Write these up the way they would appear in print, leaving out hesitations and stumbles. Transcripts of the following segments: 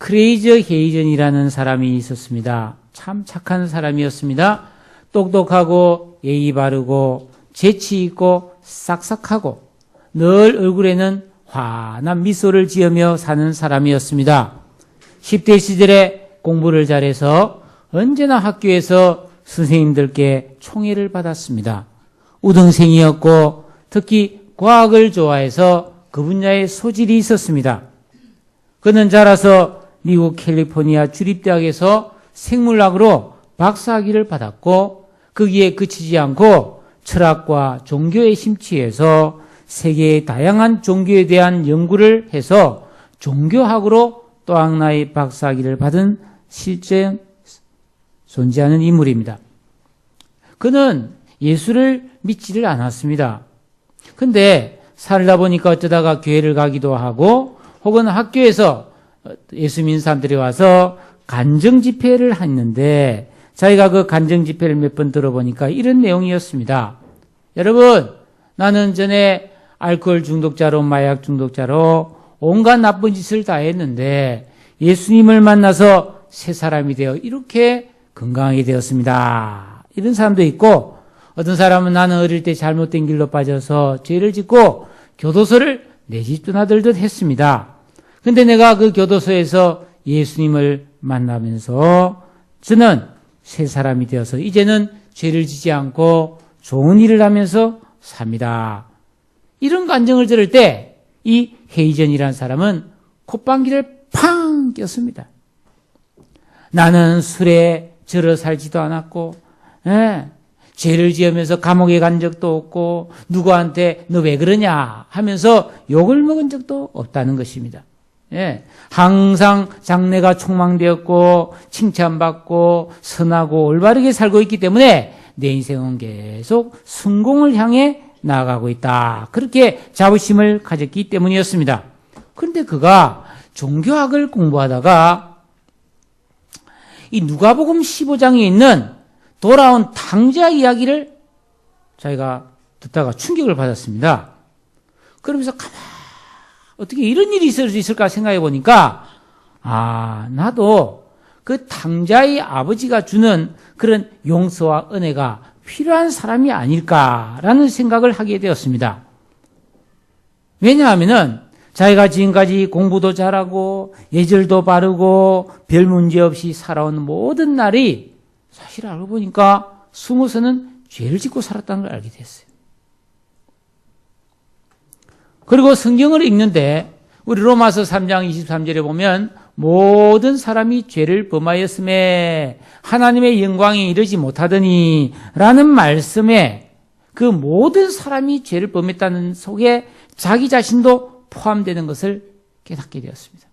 크레이저 헤이전이라는 사람이 있었습니다. 참 착한 사람이었습니다. 똑똑하고 예의 바르고 재치 있고 싹싹하고 늘 얼굴에는 환한 미소를 지으며 사는 사람이었습니다. 10대 시절에 공부를 잘해서 언제나 학교에서 선생님들께 총애를 받았습니다. 우등생이었고 특히 과학을 좋아해서 그 분야에 소질이 있었습니다. 그는 자라서 미국 캘리포니아 주립대학에서 생물학으로 박사학위를 받았고 거기에 그치지 않고 철학과 종교에 심취해서 세계의 다양한 종교에 대한 연구를 해서 종교학으로 또 하나의 박사학위를 받은 실제 존재하는 인물입니다. 그는 예수를 믿지를 않았습니다. 근데 살다 보니까 어쩌다가 교회를 가기도 하고 혹은 학교에서 예수 믿는 사람들이 와서 간증 집회를 했는데 자기가 그 간증 집회를 몇 번 들어보니까 이런 내용이었습니다. 여러분, 나는 전에 알코올 중독자로 마약 중독자로 온갖 나쁜 짓을 다 했는데 예수님을 만나서 새 사람이 되어 이렇게 건강하게 되었습니다. 이런 사람도 있고 어떤 사람은 나는 어릴 때 잘못된 길로 빠져서 죄를 짓고 교도소를 내 집 떠나들듯 했습니다. 근데 내가 그 교도소에서 예수님을 만나면서 저는 새 사람이 되어서 이제는 죄를 지지 않고 좋은 일을 하면서 삽니다. 이런 간증을 들을 때 이 헤이전이라는 사람은 콧방귀를 팡 꼈습니다. 나는 술에 절어 살지도 않았고 죄를 지으면서 감옥에 간 적도 없고 누구한테 너 왜 그러냐 하면서 욕을 먹은 적도 없다는 것입니다. 항상 장래가 촉망되었고 칭찬받고 선하고 올바르게 살고 있기 때문에 내 인생은 계속 성공을 향해 나아가고 있다. 그렇게 자부심을 가졌기 때문이었습니다. 그런데 그가 종교학을 공부하다가 이 누가복음 15장에 있는 돌아온 탕자 이야기를 자기가 듣다가 충격을 받았습니다. 그러면서 어떻게 이런 일이 있을 수 있을까 생각해 보니까 나도 그 탕자의 아버지가 주는 그런 용서와 은혜가 필요한 사람이 아닐까라는 생각을 하게 되었습니다. 왜냐하면은 자기가 지금까지 공부도 잘하고 예절도 바르고 별 문제 없이 살아온 모든 날이 사실 알고 보니까 숨어서는 죄를 짓고 살았다는 걸 알게 됐어요. 그리고 성경을 읽는데 우리 로마서 3장 23절에 보면 모든 사람이 죄를 범하였음에 하나님의 영광에 이르지 못하더니 라는 말씀에 그 모든 사람이 죄를 범했다는 속에 자기 자신도 포함되는 것을 깨닫게 되었습니다.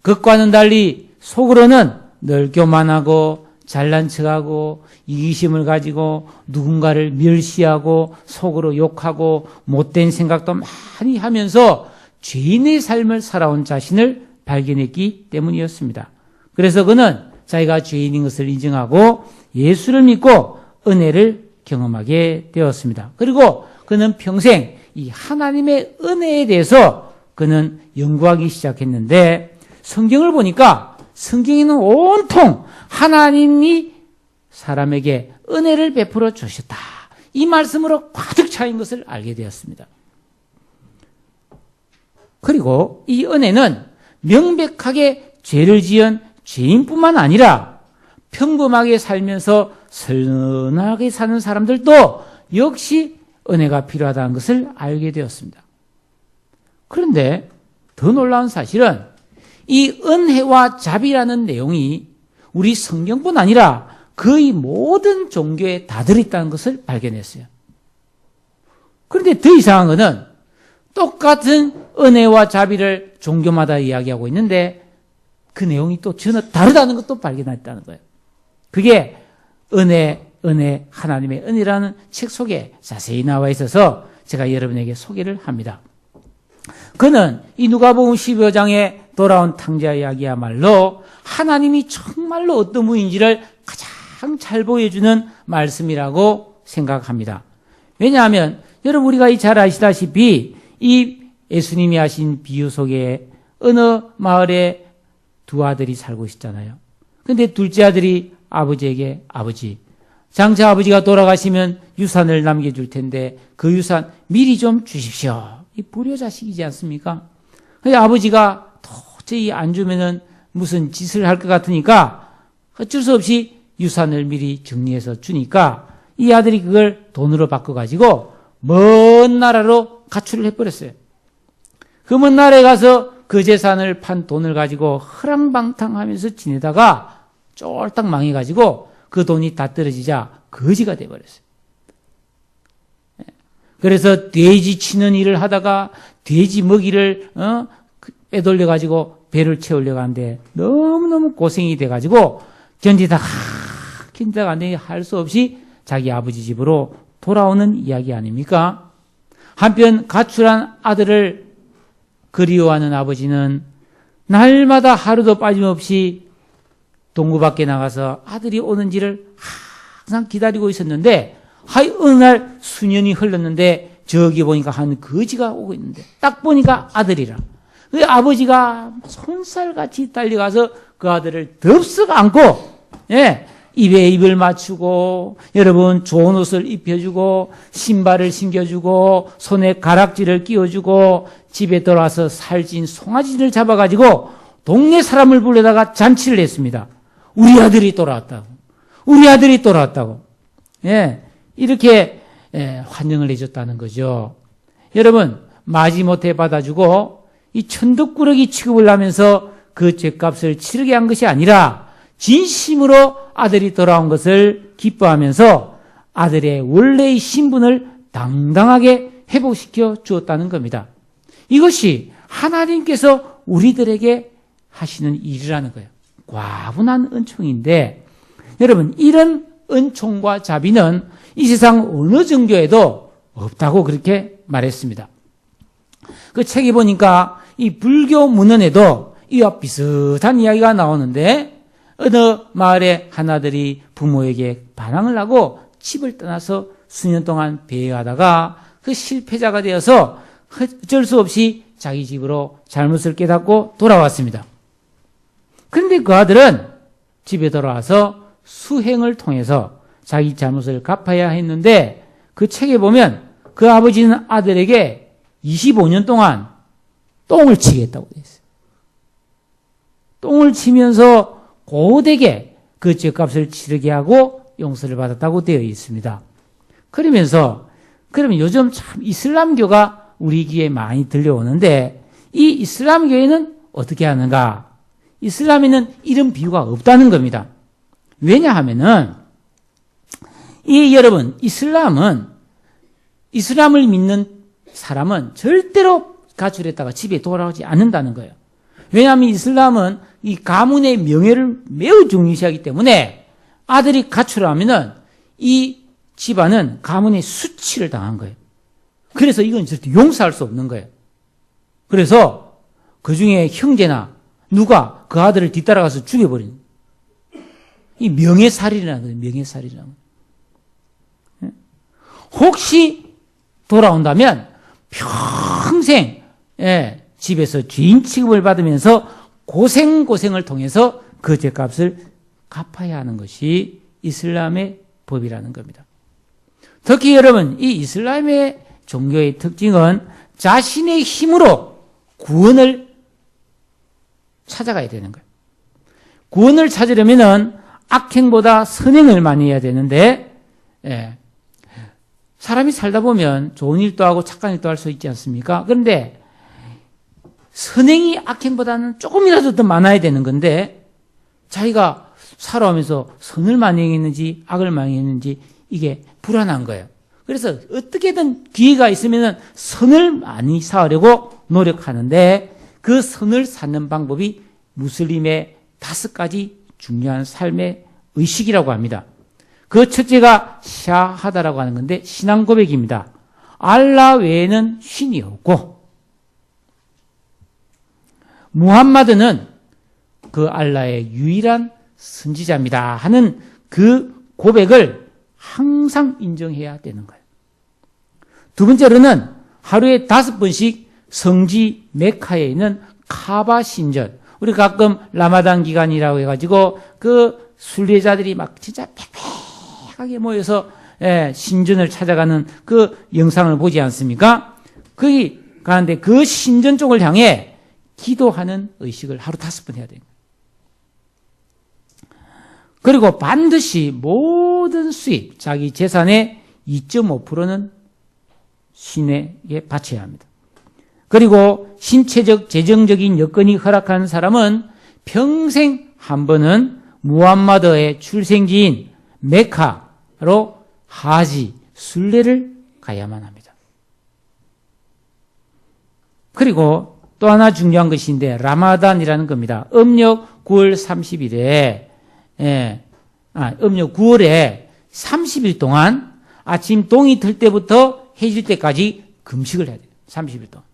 그것과는 달리 속으로는 늘 교만하고 잘난 척하고 이기심을 가지고 누군가를 멸시하고 속으로 욕하고 못된 생각도 많이 하면서 죄인의 삶을 살아온 자신을 발견했기 때문이었습니다. 그래서 그는 자기가 죄인인 것을 인정하고 예수를 믿고 은혜를 경험하게 되었습니다. 그리고 그는 평생 이 하나님의 은혜에 대해서 그는 연구하기 시작했는데 성경을 보니까 성경에는 온통 하나님이 사람에게 은혜를 베풀어 주셨다. 이 말씀으로 가득 차인 것을 알게 되었습니다. 그리고 이 은혜는 명백하게 죄를 지은 죄인뿐만 아니라 평범하게 살면서 선하게 사는 사람들도 역시 은혜가 필요하다는 것을 알게 되었습니다. 그런데 더 놀라운 사실은 이 은혜와 자비라는 내용이 우리 성경뿐 아니라 거의 모든 종교에 다 들어있다는 것을 발견했어요. 그런데 더 이상한 것은 똑같은 은혜와 자비를 종교마다 이야기하고 있는데 그 내용이 또 전혀 다르다는 것도 발견했다는 거예요. 그게 은혜, 하나님의 은혜라는 책 속에 자세히 나와 있어서 제가 여러분에게 소개를 합니다. 그는 이 누가복음 15장에 돌아온 탕자 이야기야말로 하나님이 정말로 어떤 분인지를 가장 잘 보여주는 말씀이라고 생각합니다. 왜냐하면 여러분 우리가 잘 아시다시피 이 예수님이 하신 비유 속에 어느 마을에 두 아들이 살고 있었잖아요. 근데 둘째 아들이 아버지에게 아버지, 장차 아버지가 돌아가시면 유산을 남겨줄 텐데 그 유산 미리 좀 주십시오. 이 불효자식이지 않습니까? 그래서 아버지가 도저히 안 주면은 무슨 짓을 할 것 같으니까 어쩔 수 없이 유산을 미리 정리해서 주니까 이 아들이 그걸 돈으로 바꿔가지고 먼 나라로 가출을 해버렸어요. 그 먼 나라에 가서 그 재산을 판 돈을 가지고 허랑방탕하면서 지내다가 쫄딱 망해가지고 그 돈이 다 떨어지자 거지가 돼버렸어요. 그래서 돼지 치는 일을 하다가 돼지 먹이를 빼돌려가지고 배를 채우려고 하는데 너무너무 고생이 돼가지고 견디다가 안 되니 할 수 없이 자기 아버지 집으로 돌아오는 이야기 아닙니까? 한편 가출한 아들을 그리워하는 아버지는 날마다 하루도 빠짐없이 동구 밖에 나가서 아들이 오는지를 항상 기다리고 있었는데 어느 날 수년이 흘렀는데 저기 보니까 한 거지가 오고 있는데 딱 보니까 아들이라. 그 아버지가 손살같이 달려가서 그 아들을 덥석 안고 입에 입을 맞추고 여러분 좋은 옷을 입혀주고 신발을 신겨주고 손에 가락지를 끼워주고 집에 돌아와서 살찐 송아지를 잡아가지고 동네 사람을 불러다가 잔치를 했습니다. 우리 아들이 돌아왔다고. 우리 아들이 돌아왔다고. 이렇게 환영을 해줬다는 거죠. 여러분 마지못해 받아주고 이 천덕꾸러기 취급을 하면서 그 죄값을 치르게 한 것이 아니라 진심으로 아들이 돌아온 것을 기뻐하면서 아들의 원래의 신분을 당당하게 회복시켜 주었다는 겁니다. 이것이 하나님께서 우리들에게 하시는 일이라는 거예요. 과분한 은총인데 여러분 이런 은총과 자비는 이 세상 어느 종교에도 없다고 그렇게 말했습니다. 그 책에 보니까 이 불교 문헌에도 이와 비슷한 이야기가 나오는데 어느 마을의 한 아들이 부모에게 반항을 하고 집을 떠나서 수년 동안 배회하다가 그 실패자가 되어서 어쩔 수 없이 자기 집으로 잘못을 깨닫고 돌아왔습니다. 그런데 그 아들은 집에 돌아와서 수행을 통해서 자기 잘못을 갚아야 했는데 그 책에 보면 그 아버지는 아들에게 25년 동안 똥을 치게 했다고 되어 있어요. 똥을 치면서 고되게 그 죄값을 치르게 하고 용서를 받았다고 되어 있습니다. 그러면 요즘 참 이슬람교가 우리 귀에 많이 들려오는데 이 이슬람교회는 어떻게 하는가? 이슬람에는 이런 비유가 없다는 겁니다. 왜냐하면은 여러분 이슬람을 믿는 사람은 절대로 가출했다가 집에 돌아오지 않는다는 거예요. 왜냐하면 이슬람은 이 가문의 명예를 매우 중요시하기 때문에 아들이 가출하면은 이 집안은 가문의 수치를 당한 거예요. 그래서 이건 절대 용서할 수 없는 거예요. 그래서 그 중에 형제나 누가 그 아들을 뒤따라가서 죽여버리는 이 명예살인이라는 거예요. 명예살인이라는 거예요. 혹시 돌아온다면 평생 집에서 주인 취급을 받으면서 고생을 통해서 그 죄값을 갚아야 하는 것이 이슬람의 법이라는 겁니다. 특히 여러분 이 이슬람의 종교의 특징은 자신의 힘으로 구원을 찾아가야 되는 거예요. 구원을 찾으려면은 악행보다 선행을 많이 해야 되는데 사람이 살다 보면 좋은 일도 하고 착한 일도 할 수 있지 않습니까? 그런데 선행이 악행보다는 조금이라도 더 많아야 되는 건데 자기가 살아오면서 선을 많이 행했는지 악을 많이 했는지 이게 불안한 거예요. 그래서 어떻게든 기회가 있으면 선을 많이 쌓으려고 노력하는데 그 선을 쌓는 방법이 무슬림의 5가지 중요한 삶의 의식이라고 합니다. 그 첫째가 샤하다라고 하는 건데 신앙 고백입니다. 알라 외에는 신이 없고 무함마드는 그 알라의 유일한 선지자입니다 하는 그 고백을 항상 인정해야 되는 거예요. 두 번째로는 하루에 5번씩 성지 메카에 있는 카바 신전. 우리 가끔 라마단 기간이라고 해가지고 그 순례자들이 막 진짜 빽빽하게 모여서 신전을 찾아가는 그 영상을 보지 않습니까? 거기 가는데 그 신전 쪽을 향해 기도하는 의식을 하루 5번 해야 돼요. 그리고 반드시 모든 수입, 자기 재산의 2.5%는 신에게 바쳐야 합니다. 그리고 신체적, 재정적인 여건이 허락하는 사람은 평생 한 번은 무함마드의 출생지인 메카로 하지, 순례를 가야만 합니다. 그리고 또 하나 중요한 것인데 라마단이라는 겁니다. 음력 9월 30일에 음력 9월에 30일 동안 아침 동이 들 때부터 해질 때까지 금식을 해야 돼요. 30일 동안.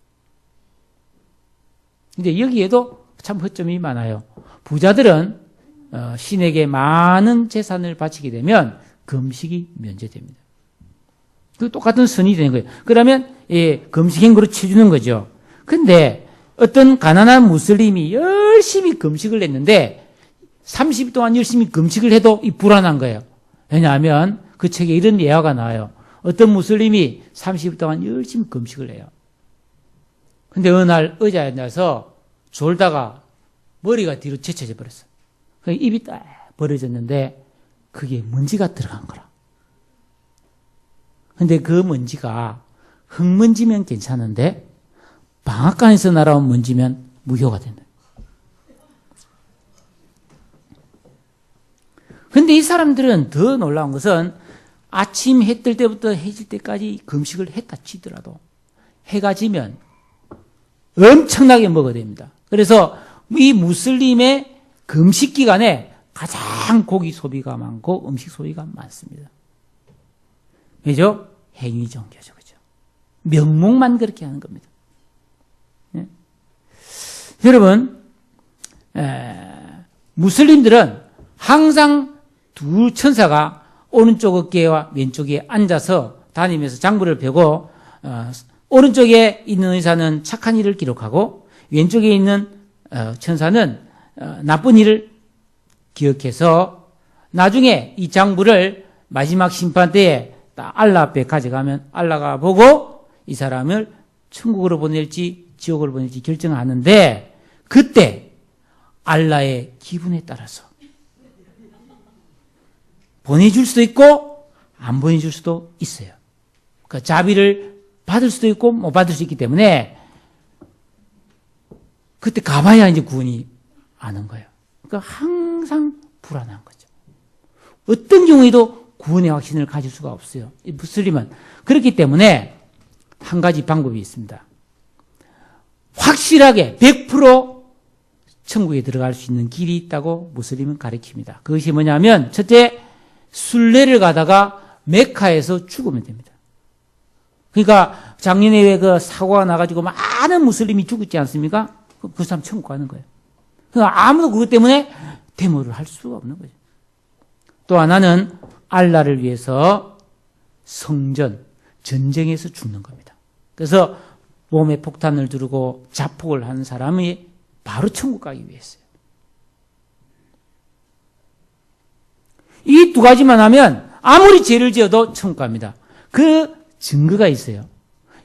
근데 여기에도 참 허점이 많아요. 부자들은 신에게 많은 재산을 바치게 되면 금식이 면제됩니다. 그 똑같은 선이 되는 거예요. 그러면 금식 행위로 쳐주는 거죠. 근데 어떤 가난한 무슬림이 열심히 금식을 했는데 30일 동안 열심히 금식을 해도 불안한 거예요. 왜냐하면 그 책에 이런 예화가 나와요. 어떤 무슬림이 30일 동안 열심히 금식을 해요. 근데 어느 날 의자에 앉아서 졸다가 머리가 뒤로 제쳐져 버렸어요. 입이 딱 벌어졌는데 그게 먼지가 들어간 거라. 근데 그 먼지가 흙먼지면 괜찮은데 방앗간에서 날아온 먼지면 무효가 된다. 근데 이 사람들은 더 놀라운 것은 아침 해 뜰 때부터 해질 때까지 금식을 했다 치더라도 해가 지면 엄청나게 먹어야 됩니다. 그래서 이 무슬림의 금식 기간에 가장 고기 소비가 많고 음식 소비가 많습니다. 왜죠? 행위 종교죠. 그죠? 명목만 그렇게 하는 겁니다. 네? 여러분, 무슬림들은 항상 두 천사가 오른쪽 어깨와 왼쪽에 앉아서 다니면서 장부를 펴고 오른쪽에 있는 의사는 착한 일을 기록하고 왼쪽에 있는 천사는 나쁜 일을 기억해서 나중에 이 장부를 마지막 심판 때에 알라 앞에 가져가면 알라가 보고 이 사람을 천국으로 보낼지 지옥으로 보낼지 결정하는데 그때 알라의 기분에 따라서 보내줄 수도 있고 안 보내줄 수도 있어요. 그 자비를 받을 수도 있고 못 받을 수 있기 때문에 그때 가봐야 이제 구원이 아는 거예요. 그러니까 항상 불안한 거죠. 어떤 경우에도 구원의 확신을 가질 수가 없어요. 이 무슬림은. 그렇기 때문에 한 가지 방법이 있습니다. 확실하게 100% 천국에 들어갈 수 있는 길이 있다고 무슬림은 가르칩니다. 그것이 뭐냐면 첫째, 순례를 가다가 메카에서 죽으면 됩니다. 그러니까 작년에 왜 그 사고가 나가지고 많은 무슬림이 죽었지 않습니까? 그 사람 천국 가는 거예요. 그러니까 아무도 그것 때문에 데모를 할 수가 없는 거죠. 또 하나는 알라를 위해서 성전, 전쟁에서 죽는 겁니다. 그래서 몸에 폭탄을 두르고 자폭을 하는 사람이 바로 천국 가기 위해서요. 이 두 가지만 하면 아무리 죄를 지어도 천국 갑니다. 그 증거가 있어요.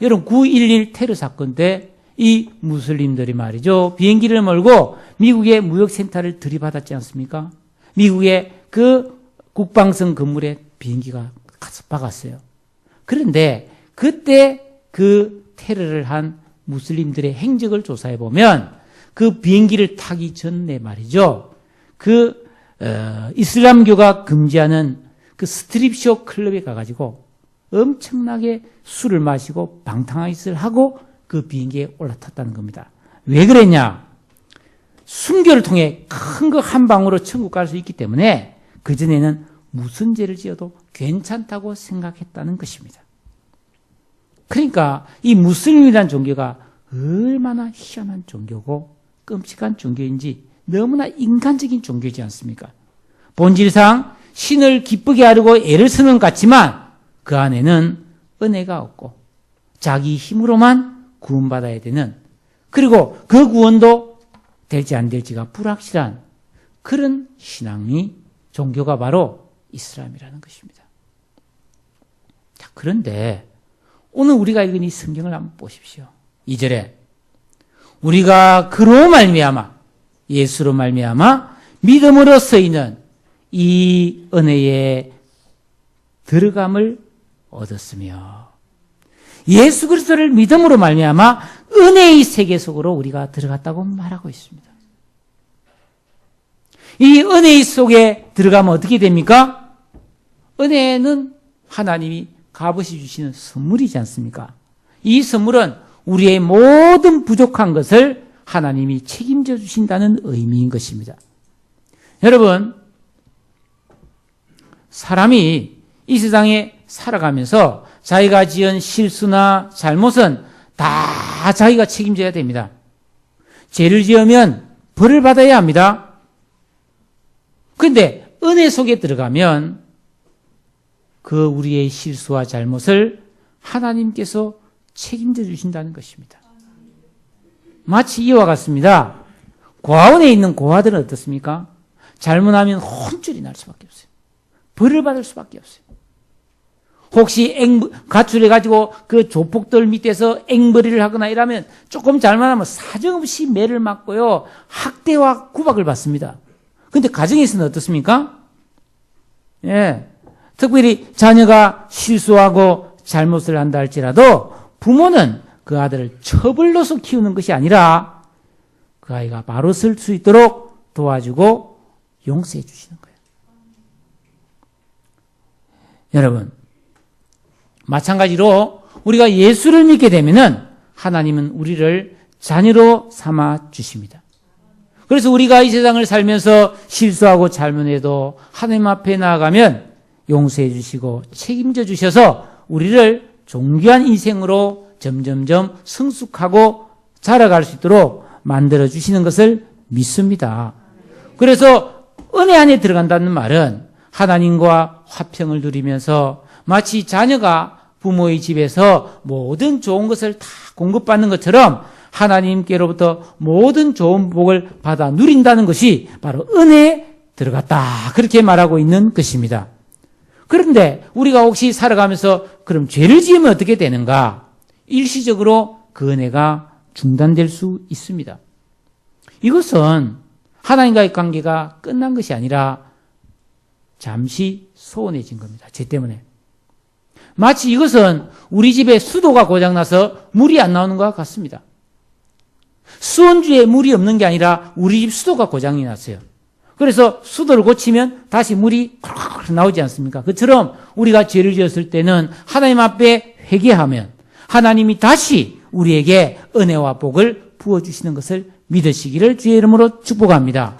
여러분 9.11 테러 사건 때 이 무슬림들이 말이죠. 비행기를 몰고 미국의 무역센터를 들이받았지 않습니까? 미국의 그 국방성 건물에 비행기가 가서 박았어요. 그런데 그때 그 테러를 한 무슬림들의 행적을 조사해 보면 그 비행기를 타기 전에 말이죠. 그 이슬람교가 금지하는 그 스트립쇼 클럽에 가가지고 엄청나게 술을 마시고 방탕한 짓을 하고 그 비행기에 올라탔다는 겁니다. 왜 그랬냐? 순교를 통해 큰 거 한 방으로 천국 갈 수 있기 때문에 그전에는 무슨 죄를 지어도 괜찮다고 생각했다는 것입니다. 그러니까 이 무슬림이라는 종교가 얼마나 희한한 종교고 끔찍한 종교인지 너무나 인간적인 종교이지 않습니까? 본질상 신을 기쁘게 하려고 애를 쓰는 것 같지만 그 안에는 은혜가 없고 자기 힘으로만 구원받아야 되는 그리고 그 구원도 될지 안 될지가 불확실한 그런 신앙이 종교가 바로 이슬람이라는 것입니다. 자, 그런데 오늘 우리가 읽은 이 성경을 한번 보십시오. 2절에 우리가 그로 말미암아 예수로 말미암아 믿음으로 쓰이는 이 은혜에 들어감을 얻었으며 예수 그리스도를 믿음으로 말미암아 은혜의 세계 속으로 우리가 들어갔다고 말하고 있습니다. 이 은혜의 속에 들어가면 어떻게 됩니까? 은혜는 하나님이 값없이 주시는 선물이지 않습니까? 이 선물은 우리의 모든 부족한 것을 하나님이 책임져 주신다는 의미인 것입니다. 여러분, 사람이 이 세상에 살아가면서 자기가 지은 실수나 잘못은 다 자기가 책임져야 됩니다. 죄를 지으면 벌을 받아야 합니다. 그런데 은혜 속에 들어가면 그 우리의 실수와 잘못을 하나님께서 책임져 주신다는 것입니다. 마치 이와 같습니다. 고아원에 있는 고아들은 어떻습니까? 잘못하면 혼쭐이 날 수밖에 없어요. 벌을 받을 수밖에 없어요. 혹시 가출해가지고 그 조폭들 밑에서 앵벌이를 하거나 이러면 조금 잘못하면 사정없이 매를 맞고요. 학대와 구박을 받습니다. 그런데 가정에서는 어떻습니까? 예. 특별히 자녀가 실수하고 잘못을 한다 할지라도 부모는 그 아들을 처벌로서 키우는 것이 아니라 그 아이가 바로 설 수 있도록 도와주고 용서해 주시는 거예요. 여러분, 마찬가지로 우리가 예수를 믿게 되면은 하나님은 우리를 자녀로 삼아 주십니다. 그래서 우리가 이 세상을 살면서 실수하고 잘못해도 하나님 앞에 나아가면 용서해 주시고 책임져 주셔서 우리를 존귀한 인생으로 점점점 성숙하고 자라갈 수 있도록 만들어 주시는 것을 믿습니다. 그래서 은혜 안에 들어간다는 말은 하나님과 화평을 누리면서 마치 자녀가 부모의 집에서 모든 좋은 것을 다 공급받는 것처럼 하나님께로부터 모든 좋은 복을 받아 누린다는 것이 바로 은혜에 들어갔다. 그렇게 말하고 있는 것입니다. 그런데 우리가 혹시 살아가면서 그럼 죄를 지으면 어떻게 되는가? 일시적으로 그 은혜가 중단될 수 있습니다. 이것은 하나님과의 관계가 끝난 것이 아니라 잠시 소원해진 겁니다. 죄 때문에. 마치 이것은 우리 집에 수도가 고장나서 물이 안 나오는 것과 같습니다. 수원주에 물이 없는 게 아니라 우리 집 수도가 고장이 났어요. 그래서 수도를 고치면 다시 물이 콜콜 나오지 않습니까? 그처럼 우리가 죄를 지었을 때는 하나님 앞에 회개하면 하나님이 다시 우리에게 은혜와 복을 부어주시는 것을 믿으시기를 주의 이름으로 축복합니다.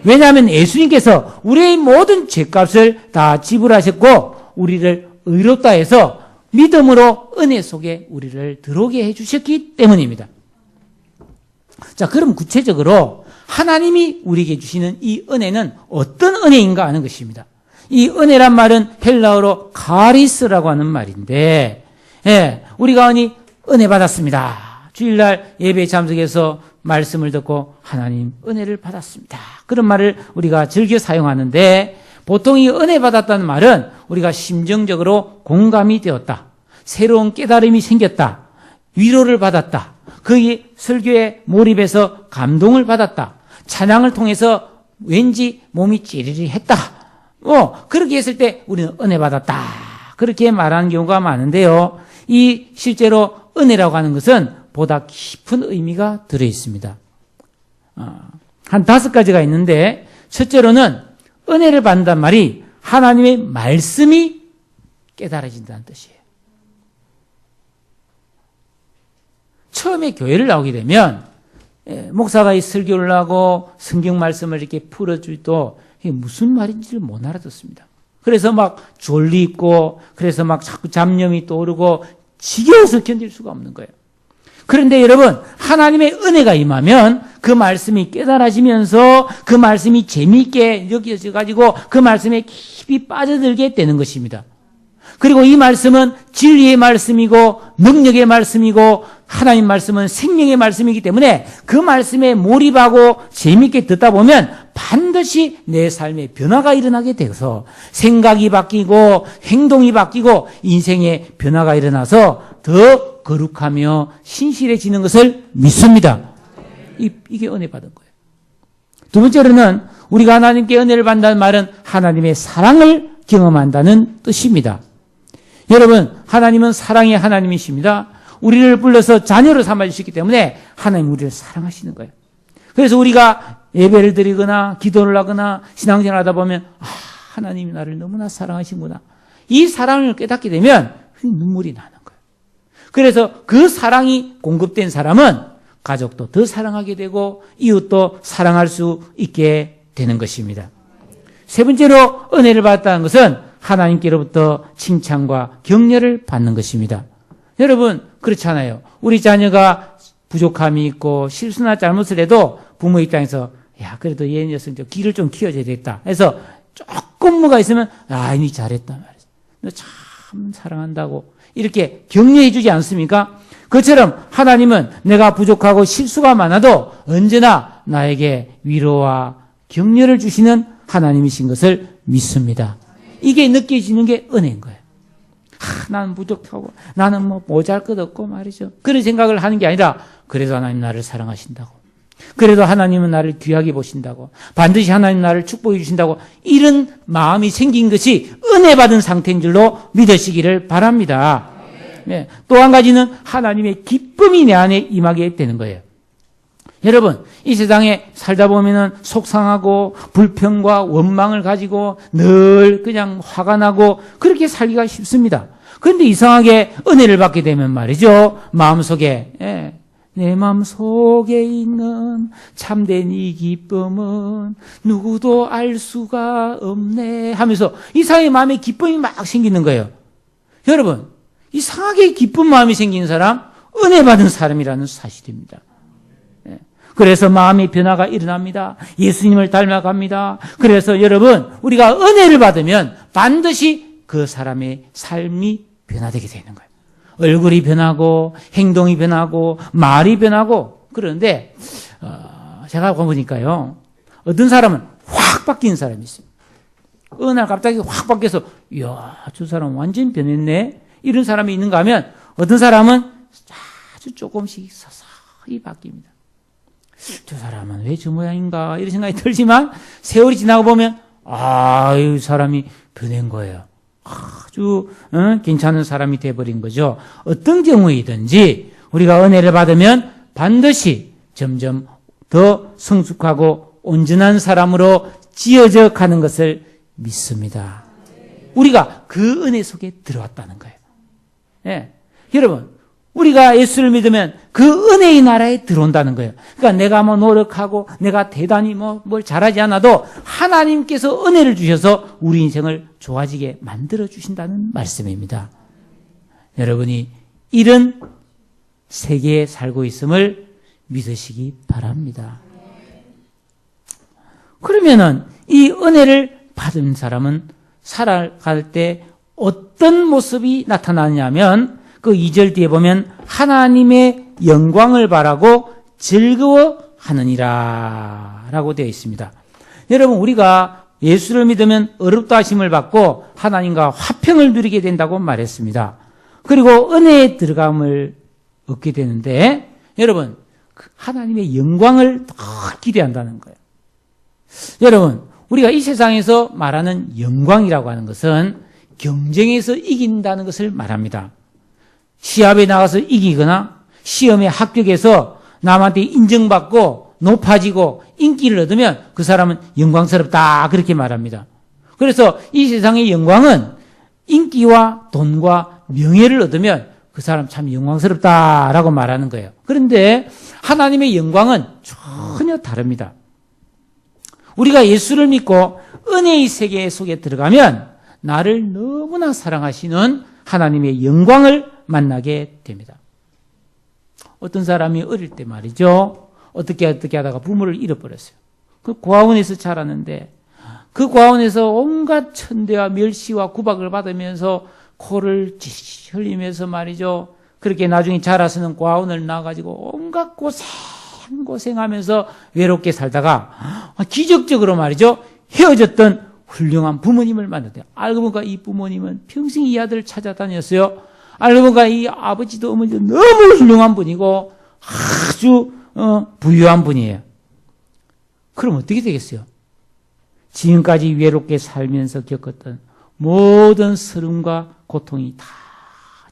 왜냐하면 예수님께서 우리의 모든 죄값을 다 지불하셨고 우리를 의롭다 해서 믿음으로 은혜 속에 우리를 들어오게 해주셨기 때문입니다. 자, 그럼 구체적으로 하나님이 우리에게 주시는 이 은혜는 어떤 은혜인가 하는 것입니다. 이 은혜란 말은 헬라어로 카리스라고 하는 말인데, 예, 우리가 은혜 받았습니다. 주일날 예배 참석해서 말씀을 듣고 하나님 은혜를 받았습니다. 그런 말을 우리가 즐겨 사용하는데 보통 이 은혜 받았다는 말은 우리가 심정적으로 공감이 되었다. 새로운 깨달음이 생겼다. 위로를 받았다. 그 설교에 몰입해서 감동을 받았다. 찬양을 통해서 왠지 몸이 찌릿했다. 그렇게 했을 때 우리는 은혜 받았다. 그렇게 말하는 경우가 많은데요. 이 실제로 은혜라고 하는 것은 보다 깊은 의미가 들어 있습니다. 한 5가지가 있는데 첫째로는 은혜를 받는다는 말이 하나님의 말씀이 깨달아진다는 뜻이에요. 처음에 교회를 나오게 되면 목사가 이 설교를 하고 성경 말씀을 이렇게 풀어줄 때 이게 무슨 말인지를 못 알아듣습니다. 그래서 막 졸리고 그래서 막 자꾸 잡념이 떠오르고 지겨워서 견딜 수가 없는 거예요. 그런데 여러분, 하나님의 은혜가 임하면 그 말씀이 깨달아지면서 그 말씀이 재미있게 여겨져 가지고 그 말씀에 깊이 빠져들게 되는 것입니다. 그리고 이 말씀은 진리의 말씀이고 능력의 말씀이고 하나님 말씀은 생명의 말씀이기 때문에 그 말씀에 몰입하고 재미있게 듣다 보면 반드시 내 삶에 변화가 일어나게 돼서 생각이 바뀌고 행동이 바뀌고 인생의 변화가 일어나서 더 거룩하며 신실해지는 것을 믿습니다. 이게 은혜 받은 거예요. 두 번째로는 우리가 하나님께 은혜를 받는다는 말은 하나님의 사랑을 경험한다는 뜻입니다. 여러분, 하나님은 사랑의 하나님이십니다. 우리를 불러서 자녀로 삼아주셨기 때문에 하나님 우리를 사랑하시는 거예요. 그래서 우리가 예배를 드리거나 기도를 하거나 신앙생활을 하다 보면 하나님이 나를 너무나 사랑하시구나. 이 사랑을 깨닫게 되면 눈물이 나는 거예요. 그래서 그 사랑이 공급된 사람은 가족도 더 사랑하게 되고 이웃도 사랑할 수 있게 되는 것입니다. 세 번째로 은혜를 받았다는 것은 하나님께로부터 칭찬과 격려를 받는 것입니다. 여러분, 그렇잖아요. 우리 자녀가 부족함이 있고 실수나 잘못을 해도 부모 입장에서 그래도 얘 녀석 길을 좀 키워줘야 되겠다 해서 조금 뭐가 있으면 니 잘했다 말이죠. 너 참 사랑한다고 이렇게 격려해 주지 않습니까? 그처럼 하나님은 내가 부족하고 실수가 많아도 언제나 나에게 위로와 격려를 주시는 하나님이신 것을 믿습니다. 이게 느껴지는 게 은혜인 거예요. 나는 부족하고 나는 모자랄 것 없고 말이죠. 그런 생각을 하는 게 아니라 그래도 하나님 나를 사랑하신다고. 그래도 하나님은 나를 귀하게 보신다고. 반드시 하나님 나를 축복해 주신다고. 이런 마음이 생긴 것이 은혜 받은 상태인 줄로 믿으시기를 바랍니다. 네. 또 한 가지는 하나님의 기쁨이 내 안에 임하게 되는 거예요. 여러분, 이 세상에 살다 보면은 속상하고 불평과 원망을 가지고 늘 그냥 화가 나고 그렇게 살기가 쉽습니다. 그런데 이상하게 은혜를 받게 되면 말이죠. 마음속에, 내 마음속에 있는 참된 이 기쁨은 누구도 알 수가 없네 하면서 이상하게 마음에 기쁨이 막 생기는 거예요. 여러분, 이상하게 기쁜 마음이 생기는 사람, 은혜 받은 사람이라는 사실입니다. 그래서 마음의 변화가 일어납니다. 예수님을 닮아갑니다. 그래서 여러분, 우리가 은혜를 받으면 반드시 그 사람의 삶이 변화되게 되는 거예요. 얼굴이 변하고 행동이 변하고 말이 변하고. 그런데 제가 보니까요, 어떤 사람은 확 바뀌는 사람이 있어요. 어느 날 갑자기 확 바뀌어서 이야, 저 사람 완전 변했네. 이런 사람이 있는가 하면 어떤 사람은 아주 조금씩 서서히 바뀝니다. 저 사람은 왜 저 모양인가 이런 생각이 들지만 세월이 지나고 보면 이 사람이 변한 거예요. 아주 괜찮은 사람이 돼버린 거죠. 어떤 경우이든지 우리가 은혜를 받으면 반드시 점점 더 성숙하고 온전한 사람으로 지어져 가는 것을 믿습니다. 우리가 그 은혜 속에 들어왔다는 거예요. 여러분, 우리가 예수를 믿으면 그 은혜의 나라에 들어온다는 거예요. 그러니까 내가 노력하고 내가 대단히 뭘 잘하지 않아도 하나님께서 은혜를 주셔서 우리 인생을 좋아지게 만들어 주신다는 말씀입니다. 여러분이 이런 세계에 살고 있음을 믿으시기 바랍니다. 그러면은 이 은혜를 받은 사람은 살아갈 때 어떤 모습이 나타나냐면 그 2절 뒤에 보면 하나님의 영광을 바라고 즐거워하느니라 라고 되어 있습니다. 여러분, 우리가 예수를 믿으면 의롭다 하심을 받고 하나님과 화평을 누리게 된다고 말했습니다. 그리고 은혜에 들어감을 얻게 되는데 여러분, 하나님의 영광을 더 기대한다는 거예요. 여러분, 우리가 이 세상에서 말하는 영광이라고 하는 것은 경쟁에서 이긴다는 것을 말합니다. 시합에 나가서 이기거나 시험에 합격해서 남한테 인정받고 높아지고 인기를 얻으면 그 사람은 영광스럽다 그렇게 말합니다. 그래서 이 세상의 영광은 인기와 돈과 명예를 얻으면 그 사람 참 영광스럽다라고 말하는 거예요. 그런데 하나님의 영광은 전혀 다릅니다. 우리가 예수를 믿고 은혜의 세계 속에 들어가면 나를 너무나 사랑하시는 하나님의 영광을 만나게 됩니다. 어떤 사람이 어릴 때 말이죠. 어떻게 하다가 부모를 잃어버렸어요. 그 고아원에서 자랐는데 그 고아원에서 온갖 천대와 멸시와 구박을 받으면서 코를 찌릿 흘리면서 말이죠. 그렇게 나중에 자라서는 과원을 나가지고 온갖 고생하면서 외롭게 살다가 기적적으로 말이죠. 헤어졌던 훌륭한 부모님을 만났대요. 알고 보니까 이 부모님은 평생 이 아들을 찾아다녔어요. 알고 보니까 이 아버지도 어머니도 너무 훌륭한 분이고 아주 부유한 분이에요. 그럼 어떻게 되겠어요? 지금까지 외롭게 살면서 겪었던 모든 서름과 고통이 다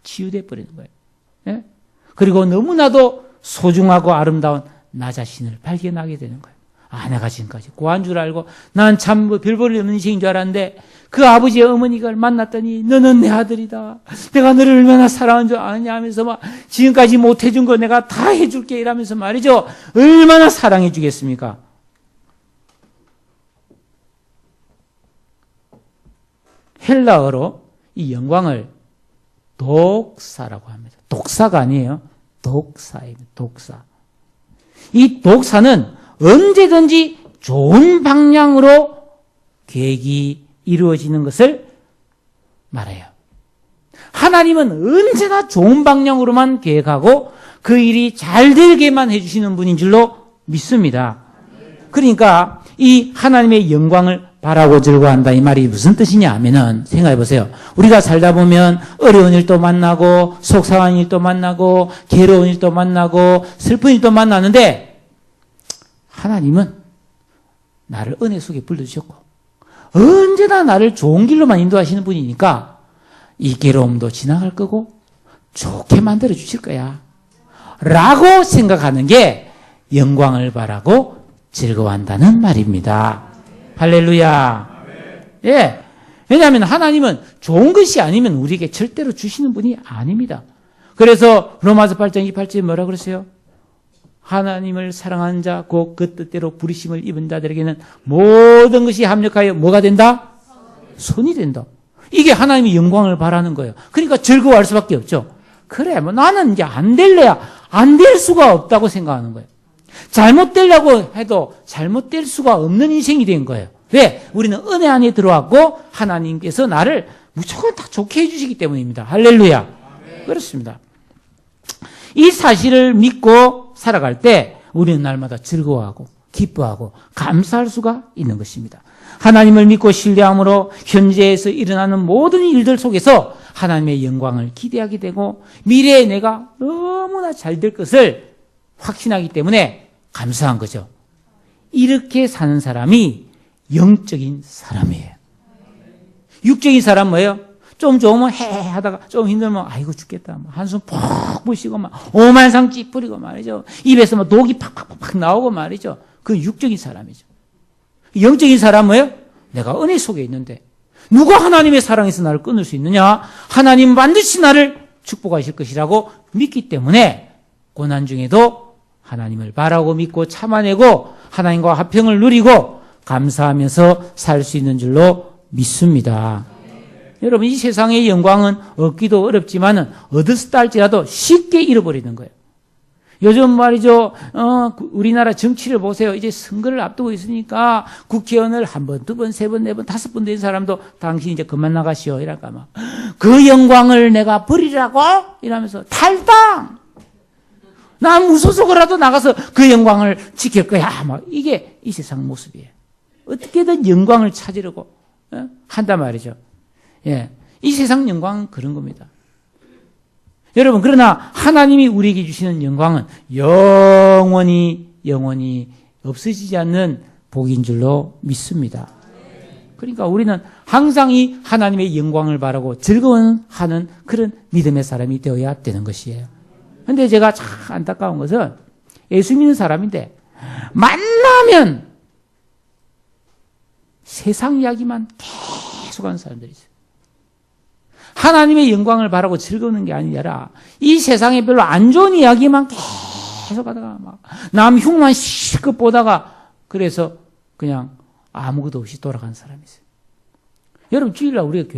치유돼 버리는 거예요. 예? 그리고 너무나도 소중하고 아름다운 나 자신을 발견하게 되는 거예요. 내가 지금까지 고한 줄 알고 난 참 별볼일 없는 인생인 줄 알았는데 그 아버지의 어머니가 만났더니 너는 내 아들이다. 내가 너를 얼마나 사랑한 줄 아느냐 하면서 막 지금까지 못 해준 거 내가 다 해줄게 이러면서 말이죠. 얼마나 사랑해 주겠습니까? 헬라어로 이 영광을 독사라고 합니다. 독사가 아니에요. 독사입니다. 독사. 이 독사는 언제든지 좋은 방향으로 계획이 이루어지는 것을 말해요. 하나님은 언제나 좋은 방향으로만 계획하고 그 일이 잘 되게만 해주시는 분인 줄로 믿습니다. 그러니까 이 하나님의 영광을 바라고 즐거워한다 이 말이 무슨 뜻이냐 하면은 생각해 보세요. 우리가 살다 보면 어려운 일도 만나고 속상한 일도 만나고 괴로운 일도 만나고 슬픈 일도 만나는데 하나님은 나를 은혜 속에 불러주셨고 언제나 나를 좋은 길로만 인도하시는 분이니까 이 괴로움도 지나갈 거고 좋게 만들어 주실 거야 라고 생각하는 게 영광을 바라고 즐거워한다는 말입니다. 할렐루야. 예. 왜냐하면 하나님은 좋은 것이 아니면 우리에게 절대로 주시는 분이 아닙니다. 그래서 로마서 8장 28절에 뭐라 그랬어요? 하나님을 사랑하는 자, 곧 그 뜻대로 부르심을 입은 자들에게는 모든 것이 합력하여 뭐가 된다? 선이 된다. 이게 하나님의 영광을 바라는 거예요. 그러니까 즐거워할 수밖에 없죠. 그래, 나는 이제 안 될래야 안 될 수가 없다고 생각하는 거예요. 잘못되려고 해도 잘못될 수가 없는 인생이 된 거예요. 왜? 우리는 은혜 안에 들어왔고 하나님께서 나를 무조건 다 좋게 해주시기 때문입니다. 할렐루야. 아멘. 그렇습니다. 이 사실을 믿고 살아갈 때 우리는 날마다 즐거워하고 기뻐하고 감사할 수가 있는 것입니다. 하나님을 믿고 신뢰함으로 현재에서 일어나는 모든 일들 속에서 하나님의 영광을 기대하게 되고 미래에 내가 너무나 잘 될 것을 확신하기 때문에 감사한 거죠. 이렇게 사는 사람이 영적인 사람이에요. 육적인 사람 뭐예요? 좀 좋으면 하다가 좀 힘들면 아이고 죽겠다. 한숨 푹 쉬고 막 오만상 찌푸리고 말이죠. 입에서 막 독이 팍팍팍 나오고 말이죠. 그건 육적인 사람이죠. 영적인 사람은 뭐예요? 내가 은혜 속에 있는데 누가 하나님의 사랑에서 나를 끊을 수 있느냐? 하나님 반드시 나를 축복하실 것이라고 믿기 때문에 고난 중에도 하나님을 바라고 믿고 참아내고 하나님과 화평을 누리고 감사하면서 살 수 있는 줄로 믿습니다. 여러분 이 세상의 영광은 얻기도 어렵지만 얻었다 할지라도 쉽게 잃어버리는 거예요. 요즘 말이죠. 우리나라 정치를 보세요. 이제 선거를 앞두고 있으니까 국회의원을 한 번, 두 번, 세 번, 네 번, 다섯 번 된 사람도 당신 이제 그만 나가시오. 이랄까 막. 그 영광을 내가 버리라고? 이러면서 탈당! 나 무소속으로라도 나가서 그 영광을 지킬 거야. 막 이게 이 세상 모습이에요. 어떻게든 영광을 찾으려고 한단 말이죠. 예. 이 세상 영광은 그런 겁니다. 여러분, 그러나 하나님이 우리에게 주시는 영광은 영원히 없어지지 않는 복인 줄로 믿습니다. 그러니까 우리는 항상 이 하나님의 영광을 바라고 즐거워하는 그런 믿음의 사람이 되어야 되는 것이에요. 그런데 제가 참 안타까운 것은 예수 믿는 사람인데 만나면 세상 이야기만 계속하는 사람들이 있어요. 하나님의 영광을 바라고 즐거우는 게 아니라 이 세상에 별로 안 좋은 이야기만 계속 하다가 막 남 흉만 실컷 보다가 그래서 그냥 아무것도 없이 돌아가는 사람이 있어요. 여러분 주일날 우리가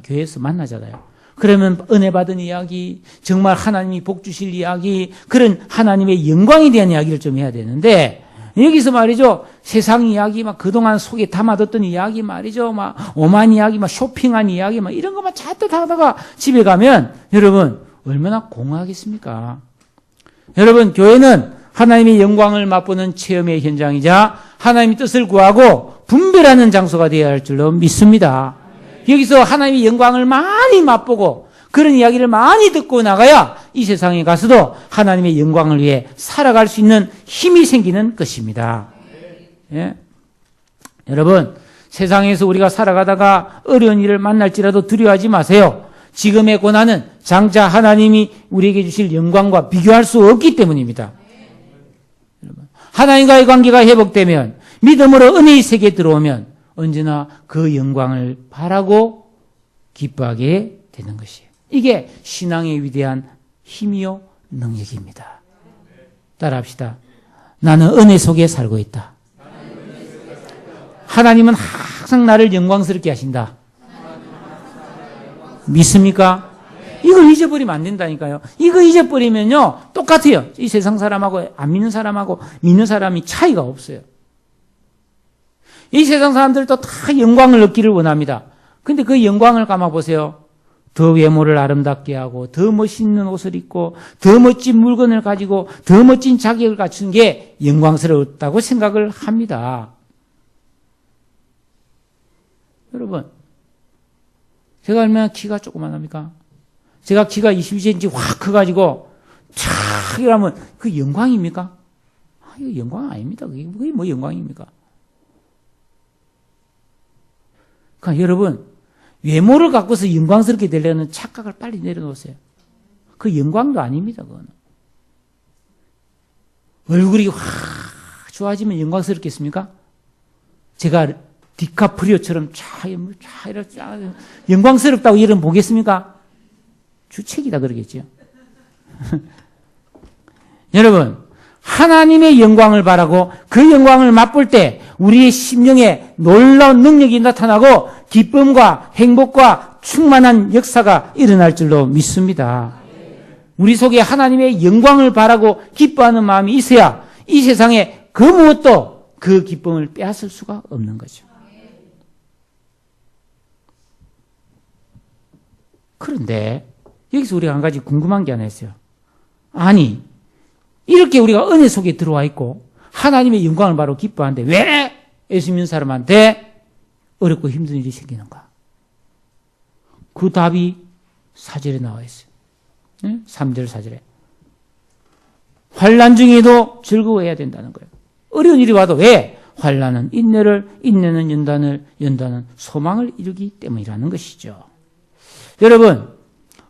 교회에서 만나잖아요. 그러면 은혜 받은 이야기, 정말 하나님이 복 주실 이야기, 그런 하나님의 영광에 대한 이야기를 좀 해야 되는데 여기서 말이죠. 세상 이야기, 막 그동안 속에 담아뒀던 이야기 말이죠. 막 오만 이야기, 막 쇼핑한 이야기, 막 이런 것만 잔뜩 하다가 집에 가면 여러분 얼마나 공허하겠습니까? 여러분, 교회는 하나님의 영광을 맛보는 체험의 현장이자 하나님의 뜻을 구하고 분별하는 장소가 되어야 할 줄로 믿습니다. 여기서 하나님의 영광을 많이 맛보고 그런 이야기를 많이 듣고 나가야 이 세상에 가서도 하나님의 영광을 위해 살아갈 수 있는 힘이 생기는 것입니다. 예? 여러분, 세상에서 우리가 살아가다가 어려운 일을 만날지라도 두려워하지 마세요. 지금의 고난은 장차 하나님이 우리에게 주실 영광과 비교할 수 없기 때문입니다. 하나님과의 관계가 회복되면, 믿음으로 은혜의 세계에 들어오면 언제나 그 영광을 바라고 기뻐하게 되는 것이에요. 이게 신앙의 위대한 힘이요 능력입니다. 따라합시다. 나는 은혜 속에 살고 있다. 하나님은 항상 나를 영광스럽게 하신다. 믿습니까? 이걸 잊어버리면 안 된다니까요. 이거 잊어버리면요 똑같아요. 이 세상 사람하고 안 믿는 사람하고 믿는 사람이 차이가 없어요. 이 세상 사람들도 다 영광을 얻기를 원합니다. 근데 그 영광을 감아보세요. 더 외모를 아름답게 하고 더 멋있는 옷을 입고 더 멋진 물건을 가지고 더 멋진 자격을 갖춘 게 영광스럽다고 생각을 합니다. 여러분, 제가 얼마나 키가 조그만합니까? 제가 키가 22cm 확 커가지고 촥 이러면 그 영광입니까? 이거 영광 아닙니다. 그게 뭐 영광입니까? 그러니까 여러분, 외모를 갖고서 영광스럽게 되려는 착각을 빨리 내려놓으세요. 그 영광도 아닙니다. 그거는. 얼굴이 확 좋아지면 영광스럽겠습니까? 제가 디카프리오처럼 영광스럽다고 이름 보겠습니까? 주책이다 그러겠죠. 여러분, 하나님의 영광을 바라고 그 영광을 맛볼 때 우리의 심령에 놀라운 능력이 나타나고 기쁨과 행복과 충만한 역사가 일어날 줄로 믿습니다. 우리 속에 하나님의 영광을 바라고 기뻐하는 마음이 있어야 이 세상에 그 무엇도 그 기쁨을 빼앗을 수가 없는 거죠. 그런데 여기서 우리가 한 가지 궁금한 게 하나 있어요. 아니, 이렇게 우리가 은혜 속에 들어와 있고 하나님의 영광을 바로 기뻐하는데 왜 예수 믿는 사람한테 어렵고 힘든 일이 생기는가? 그 답이 4절에 나와 있어요. 3절 4절에. 환난 중에도 즐거워해야 된다는 거예요. 어려운 일이 와도 왜? 환난은 인내를, 인내는 연단을, 연단은 소망을 이루기 때문이라는 것이죠. 여러분,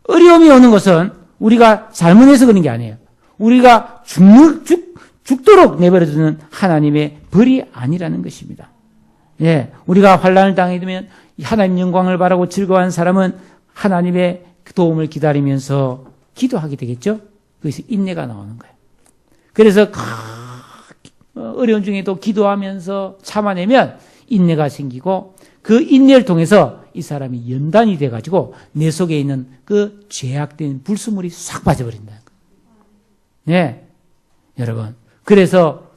어려움이 오는 것은 우리가 잘못해서 그런 게 아니에요. 우리가 죽도록 내버려두는 하나님의 벌이 아니라는 것입니다. 예, 우리가 환난을 당하게 되면 하나님 영광을 바라고 즐거워하는 사람은 하나님의 도움을 기다리면서 기도하게 되겠죠? 거기서 인내가 나오는 거예요. 그래서 어려운 중에도 기도하면서 참아내면 인내가 생기고 그 인내를 통해서 이 사람이 연단이 돼가지고 내 속에 있는 그 죄악된 불순물이 싹 빠져버린다는 거예요. 예, 여러분. 그래서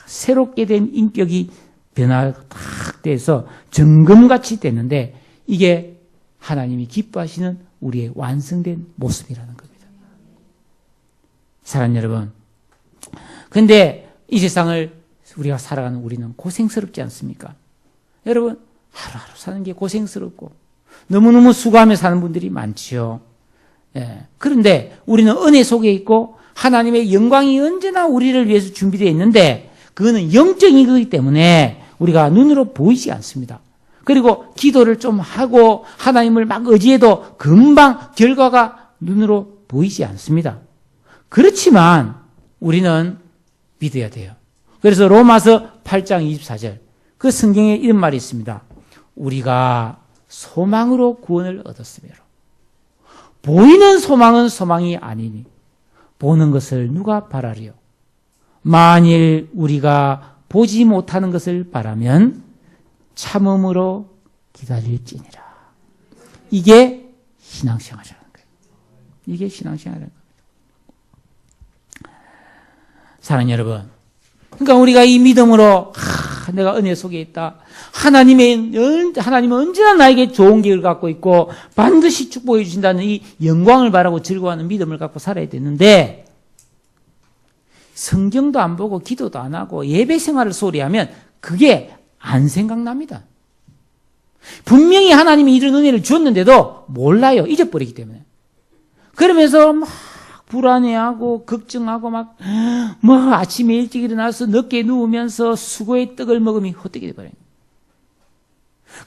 새롭게 된 인격이 변화가 딱 돼서 정금같이 됐는데 이게 하나님이 기뻐하시는 우리의 완성된 모습이라는 겁니다. 사랑하는 여러분, 근데 이 세상을 우리가 살아가는 우리는 고생스럽지 않습니까? 여러분, 하루하루 사는 게 고생스럽고 너무너무 수고하며 사는 분들이 많지요. 예. 그런데 우리는 은혜 속에 있고 하나님의 영광이 언제나 우리를 위해서 준비되어 있는데 그거는 영적인 거기 때문에 우리가 눈으로 보이지 않습니다. 그리고 기도를 좀 하고 하나님을 막 의지해도 금방 결과가 눈으로 보이지 않습니다. 그렇지만 우리는 믿어야 돼요. 그래서 로마서 8장 24절 그 성경에 이런 말이 있습니다. 우리가 소망으로 구원을 얻었으므로 보이는 소망은 소망이 아니니 보는 것을 누가 바라리요? 만일 우리가 보지 못하는 것을 바라면 참음으로 기다릴지니라. 이게 신앙생활이라는 거예요. 이게 신앙생활이라는 겁니다. 사랑하는 여러분, 그러니까 우리가 이 믿음으로 내가 은혜 속에 있다. 하나님은 언제나 나에게 좋은 계획을 갖고 있고 반드시 축복해 주신다는 이 영광을 바라고 즐거워하는 믿음을 갖고 살아야 되는데, 성경도 안 보고 기도도 안 하고 예배 생활을 소홀히 하면 그게 안 생각납니다. 분명히 하나님이 이런 은혜를 주었는데도 몰라요. 잊어버리기 때문에. 그러면서 막 불안해하고 걱정하고 아침에 일찍 일어나서 늦게 누우면서 수고의 떡을 먹으면 헛되게 돼버려요.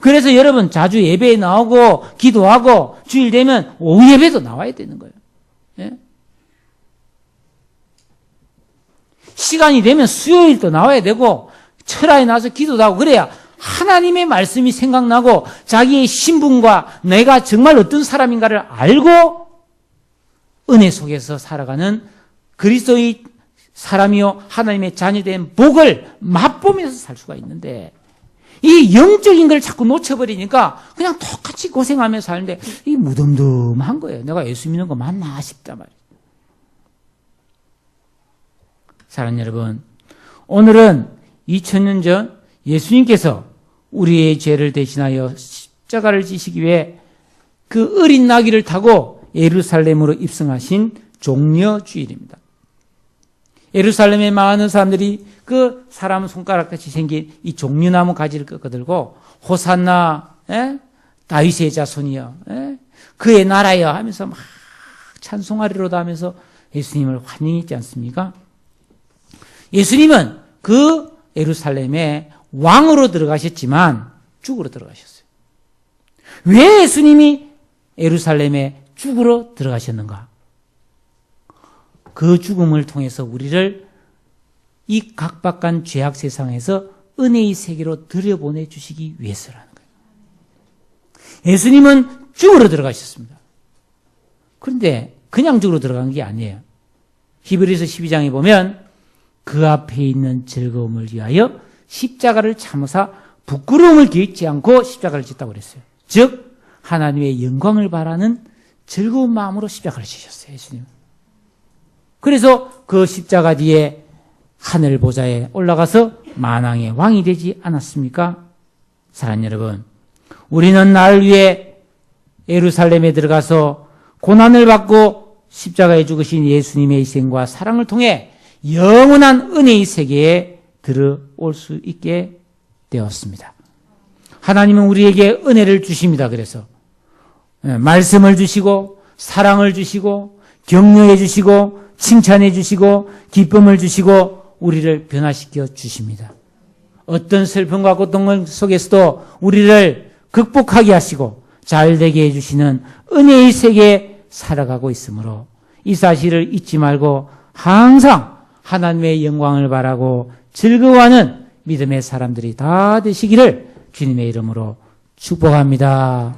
그래서 여러분 자주 예배에 나오고 기도하고 주일 되면 오후 예배도 나와야 되는 거예요. 예? 시간이 되면 수요일도 나와야 되고 철야에 나와서 기도도 하고 그래야 하나님의 말씀이 생각나고 자기의 신분과 내가 정말 어떤 사람인가를 알고 은혜 속에서 살아가는 그리스도의 사람이요 하나님의 자녀된 복을 맛보면서 살 수가 있는데, 이 영적인 걸 자꾸 놓쳐버리니까 그냥 똑같이 고생하면서 사는데 이게 무덤덤한 거예요. 내가 예수 믿는 거 맞나 싶단 말이에요. 사랑하는 여러분, 오늘은 2000년 전 예수님께서 우리의 죄를 대신하여 십자가를 지시기 위해 그 어린 나귀를 타고 예루살렘으로 입성하신 종려주일입니다. 예루살렘에 많은 사람들이 그 사람 손가락같이 생긴 이 종려나무 가지를 꺾어들고 호산나, 다윗의 자손이여, 그의 나라여 하면서 막 찬송하리로다 하면서 예수님을 환영했지 않습니까? 예수님은 그 예루살렘에 왕으로 들어가셨지만 죽으로 들어가셨어요. 왜 예수님이 예루살렘에 죽으로 들어가셨는가? 그 죽음을 통해서 우리를 이 각박한 죄악 세상에서 은혜의 세계로 들여보내 주시기 위해서라는 거예요. 예수님은 죽으로 들어가셨습니다. 그런데 그냥 죽으로 들어간 게 아니에요. 히브리서 12장에 보면 그 앞에 있는 즐거움을 위하여 십자가를 참으사 부끄러움을 겪지 않고 십자가를 짓다고 그랬어요. 즉 하나님의 영광을 바라는 즐거운 마음으로 십자가를 지셨어요. 예수님. 그래서 그 십자가 뒤에 하늘 보좌에 올라가서 만왕의 왕이 되지 않았습니까? 사랑하는 여러분, 우리는 날 위해 예루살렘에 들어가서 고난을 받고 십자가에 죽으신 예수님의 희생과 사랑을 통해 영원한 은혜의 세계에 들어올 수 있게 되었습니다. 하나님은 우리에게 은혜를 주십니다. 그래서 말씀을 주시고 사랑을 주시고 격려해 주시고 칭찬해 주시고 기쁨을 주시고 우리를 변화시켜 주십니다. 어떤 슬픔과 고통 속에서도 우리를 극복하게 하시고 잘되게 해주시는 은혜의 세계에 살아가고 있으므로 이 사실을 잊지 말고 항상 하나님의 영광을 바라고 즐거워하는 믿음의 사람들이 다 되시기를 주님의 이름으로 축복합니다.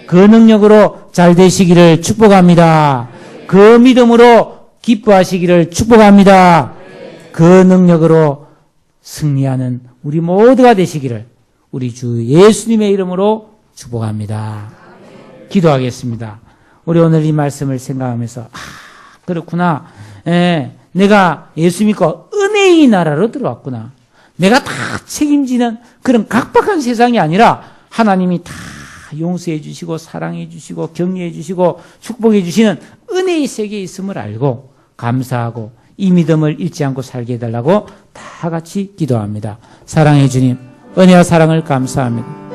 그 능력으로 잘 되시기를 축복합니다. 그 믿음으로 기뻐하시기를 축복합니다. 그 능력으로 승리하는 우리 모두가 되시기를 우리 주 예수님의 이름으로 축복합니다. 기도하겠습니다. 우리 오늘 이 말씀을 생각하면서 그렇구나. 내가 예수 믿고 은혜의 나라로 들어왔구나. 내가 다 책임지는 그런 각박한 세상이 아니라 하나님이 다 용서해 주시고 사랑해 주시고 격려해 주시고 축복해 주시는 은혜의 세계에 있음을 알고 감사하고 이 믿음을 잃지 않고 살게 해달라고 다 같이 기도합니다. 사랑해 주님, 은혜와 사랑을 감사합니다.